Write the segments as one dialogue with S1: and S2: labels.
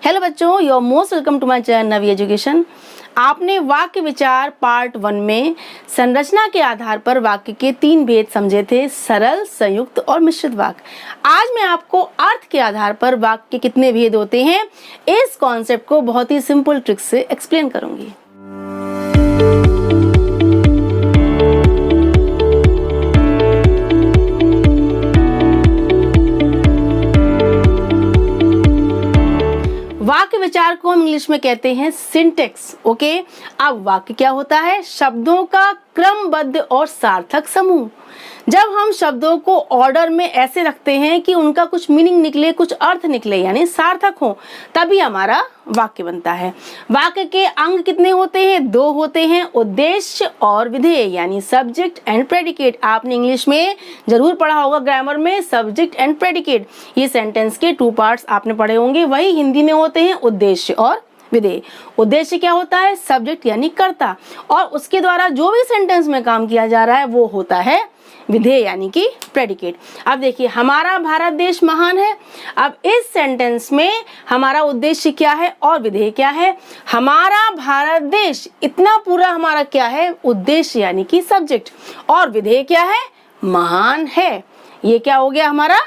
S1: Hello बच्चों, your most welcome to my channel Navi education. आपने वाक्य विचार पार्ट 1 में संरचना के आधार पर वाक्य के 3 भेद समझे थे, सरल, संयुक्त और मिश्रित वाक्य। आज मैं आपको अर्थ के आधार पर वाक्य के कितने भेद होते हैं इस कॉन्सेप्ट को बहुत ही सिंपल ट्रिक से एक्सप्लेन करूंगी। वाक्य विचार को हम इंग्लिश में कहते हैं सिंटेक्स। ओके, अब वाक्य क्या होता है? शब्दों का क्रमबद्ध और सार्थक समूह। जब हम शब्दों को ऑर्डर में ऐसे रखते हैं कि उनका कुछ मीनिंग निकले, कुछ अर्थ निकले, यानी सार्थक हो, तभी हमारा वाक्य बनता है। वाक्य के अंग कितने होते हैं? 2 होते हैं, उद्देश्य और विधेय, यानी सब्जेक्ट एंड प्रेडिकेट। आपने इंग्लिश में जरूर पढ़ा होगा ग्रामर में सब्जेक्ट एंड प्रेडिकेट। ये सेंटेंस के 2 पार्ट्स आपने पढ़े होंगे। वही हिंदी में होते हैं उद्देश्य और विधेय। उद्देश्य क्या होता है? सब्जेक्ट यानी कर्ता, और उसके द्वारा जो भी सेंटेंस में काम किया जा रहा है वो होता है विधेय यानी कि प्रेडिकेट। अब देखिए, हमारा भारत देश महान है। अब इस सेंटेंस में हमारा उद्देश्य क्या है और विधेय क्या है? हमारा भारत देश, इतना पूरा हमारा क्या है? उद्देश्य यानी कि सब्जेक्ट, और विधेय क्या है? महान है। ये क्या हो गया? हमारा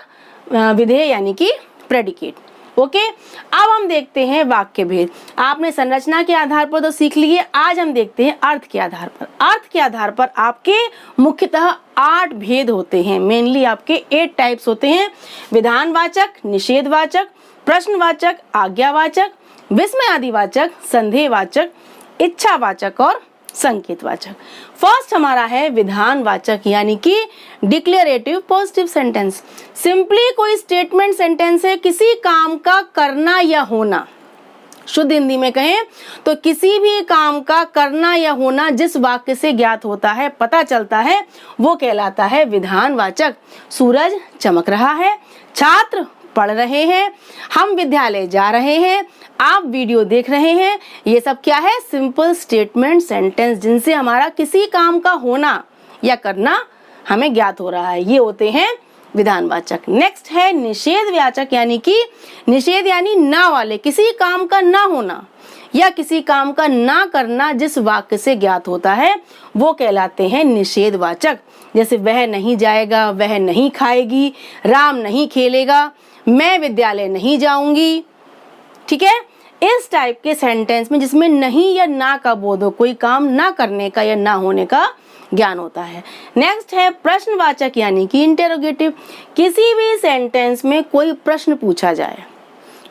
S1: विधेय यानी कि प्रेडिकेट। ओके, अब हम देखते हैं वाक्य भेद। आपने संरचना के आधार पर तो सीख लिए, आज हम देखते हैं अर्थ के आधार पर। अर्थ के आधार पर आपके मुख्यतः 8 भेद होते हैं। मेनली आपके 8 टाइप्स होते हैं: विधानवाचक, निषेधवाचक, प्रश्नवाचक, आज्ञावाचक, विस्मयादिवाचक, संदेहवाचक, इच्छावाचक और संकेतवाचक। फर्स्ट हमारा है विधानवाचक, यानी कि डिक्लेरेटिव पॉजिटिव सेंटेंस। सिंपली कोई स्टेटमेंट सेंटेंस है, किसी काम का करना या होना। शुद्ध हिंदी में कहें तो किसी भी काम का करना या होना जिस वाक्य से ज्ञात होता है, पता चलता है, वो कहलाता है विधानवाचक। सूरज चमक रहा है, छात्र पढ़ रहे हैं, हम विद्यालय जा रहे हैं, आप वीडियो देख रहे हैं। ये सब क्या है? सिंपल स्टेटमेंट सेंटेंस, जिनसे हमारा किसी काम का होना या करना हमें ज्ञात हो रहा है, ये होते हैं विधानवाचक। नेक्स्ट है निषेधवाचक, यानी कि निषेध यानी ना वाले, किसी काम का ना होना या किसी काम का ना करना जिस वाक्य से ज्ञात होता है वो कहलाते हैं निषेधवाचक। जैसे वह नहीं जाएगा, वह नहीं खाएगी, राम नहीं खेलेगा, मैं विद्यालय नहीं जाऊंगी। ठीक है, इस टाइप के सेंटेंस में जिसमें नहीं या ना का बोध हो, कोई काम ना करने का या ना होने का ज्ञान होता है। नेक्स्ट है प्रश्नवाचक, यानी कि इंटेरोगेटिव। किसी भी सेंटेंस में कोई प्रश्न पूछा जाए,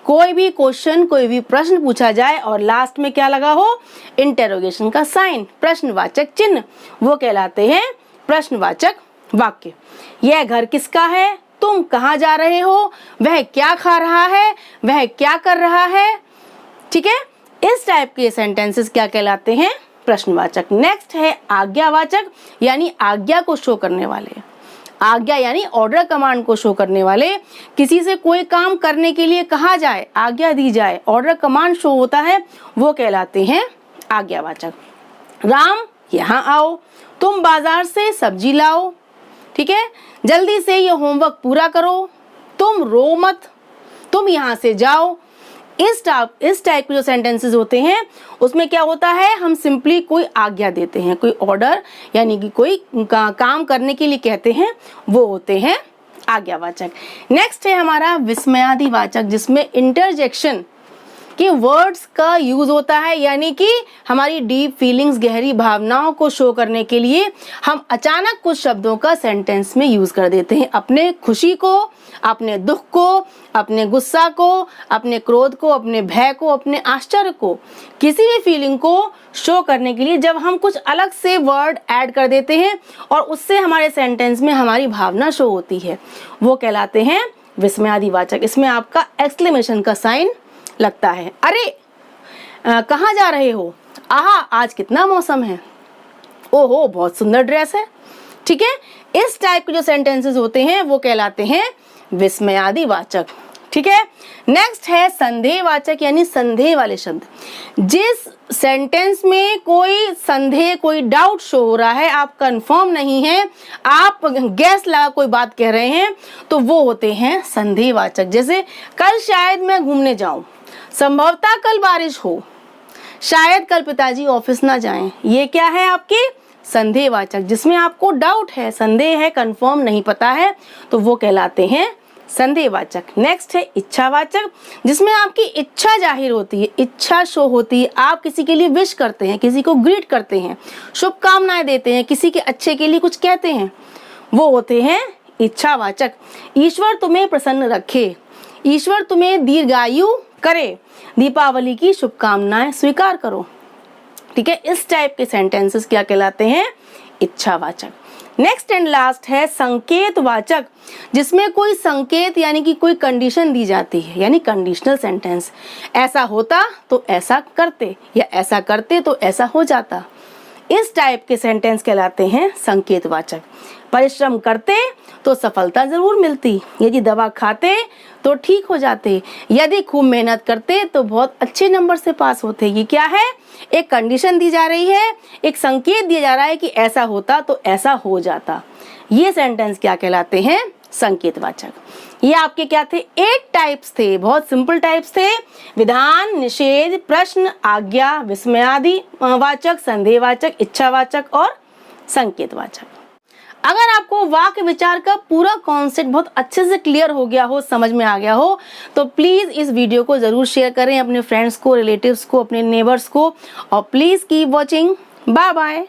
S1: कोई भी क्वेश्चन, कोई भी प्रश्न पूछा जाए और लास्ट में क्या लगा हो? इंटेरोगेशन का साइन, प्रश्नवाचक चिन्ह, वो कहलाते हैं प्रश्नवाचक वाक्य। यह घर किसका है? तुम कहाँ जा रहे हो? वह क्या खा रहा है? वह क्या कर रहा है? ठीक है, इस टाइप के सेंटेंसेस क्या कहलाते हैं? प्रश्नवाचक। नेक्स्ट है आज्ञावाचक, यानी आज्ञा को शो करने वाले। आज्ञा यानी ऑर्डर, कमांड को शो करने वाले। किसी से कोई काम करने के लिए कहा जाए, आज्ञा दी जाए, ऑर्डर कमांड शो होता है, वो कहलाते हैं आज्ञावाचक। राम यहाँ आओ, तुम बाजार से सब्जी लाओ, ठीक है, जल्दी से ये होमवर्क पूरा करो, तुम रो मत, तुम यहाँ से जाओ। इस टाइप के जो सेंटेंसेस होते हैं उसमें क्या होता है? हम सिंपली कोई आज्ञा देते हैं, कोई ऑर्डर यानी कि कोई काम करने के लिए कहते हैं, वो होते हैं आज्ञावाचक। नेक्स्ट है हमारा विस्मयादिवाचक, जिसमें इंटरजेक्शन के वर्ड्स का यूज होता है, यानी कि हमारी डीप फीलिंग्स, गहरी भावनाओं को शो करने के लिए हम अचानक कुछ शब्दों का सेंटेंस में यूज कर देते हैं। अपने खुशी को, अपने दुख को, अपने गुस्सा को, अपने क्रोध को, अपने भय को, अपने आश्चर्य को, किसी भी फीलिंग को शो करने के लिए जब हम कुछ अलग से वर्ड ऐड कर देते हैं और उससे हमारे सेंटेंस में हमारी भावना शो होती है, वो कहलाते हैं विस्मयादिवाचक। इसमें आपका एक्सक्लेमेशन का साइन लगता है। अरे कहाँ जा रहे हो? आहा, आज कितना मौसम है, ओहो बहुत सुंदर ड्रेस है। ठीक है, इस टाइप के जो सेंटेंसेस होते हैं वो कहलाते हैं विस्मयादिवाचक। ठीक है, नेक्स्ट है संदेहवाचक, यानी संदेह वाले शब्द। जिस सेंटेंस में कोई संदेह, कोई डाउट शो हो रहा है, आप कंफर्म नहीं है, आप गैस लगा कोई बात कह रहे हैं, तो वो होते हैं संदेहवाचक। जैसे कल शायद मैं घूमने जाऊं, संभवतः कल बारिश हो, शायद कल पिताजी ऑफिस ना जाएं। ये क्या है आपके संदेहवाचक, जिसमें आपको डाउट है, संदेह है, कंफर्म नहीं पता है, तो वो कहलाते हैं संदेहवाचक। नेक्स्ट है इच्छावाचक, जिसमें आपकी इच्छा जाहिर होती है, इच्छा शो होती है, आप किसी के लिए विश करते हैं, किसी को ग्रीट करते हैं, शुभकामनाएं देते हैं, किसी के अच्छे के लिए कुछ कहते हैं, वो होते हैं इच्छावाचक। ईश्वर तुम्हें प्रसन्न रखे, ईश्वर तुम्हें दीर्घायु करे, दीपावली की शुभकामनाएं स्वीकार करो। ठीक है, इस टाइप के सेंटेंसेस क्या कहलाते हैं? इच्छावाचक। नेक्स्ट एंड लास्ट है संकेतवाचक, जिसमें कोई संकेत यानी कि कोई कंडीशन दी जाती है, यानी कंडीशनल सेंटेंस। ऐसा होता तो ऐसा करते, या ऐसा करते तो ऐसा हो जाता। इस टाइप के सेंटेंस कहलाते हैं संकेतवाचक। परिश्रम करते तो सफलता जरूर मिलती, यदि दवा खाते तो ठीक हो जाते, यदि खूब मेहनत करते तो बहुत अच्छे नंबर से पास होते। ये क्या है? एक कंडीशन दी जा रही है, एक संकेत दिया जा रहा है कि ऐसा होता तो ऐसा हो जाता। ये सेंटेंस क्या कहलाते हैं? संकेतवाचक। ये आपके क्या थे? 8 टाइप्स थे, बहुत सिंपल टाइप्स थे। विधान, निषेध, प्रश्न, आज्ञा, विस्मयादि वाचक, संदेहवाचक, इच्छावाचक और संकेतवाचक। अगर आपको वाक्य विचार का पूरा कॉन्सेप्ट बहुत अच्छे से क्लियर हो गया हो, समझ में आ गया हो, तो प्लीज इस वीडियो को जरूर शेयर करें अपने फ्रेंड्स को, रिलेटिव्स को, अपने नेबर्स को, और please keep watching. Bye bye.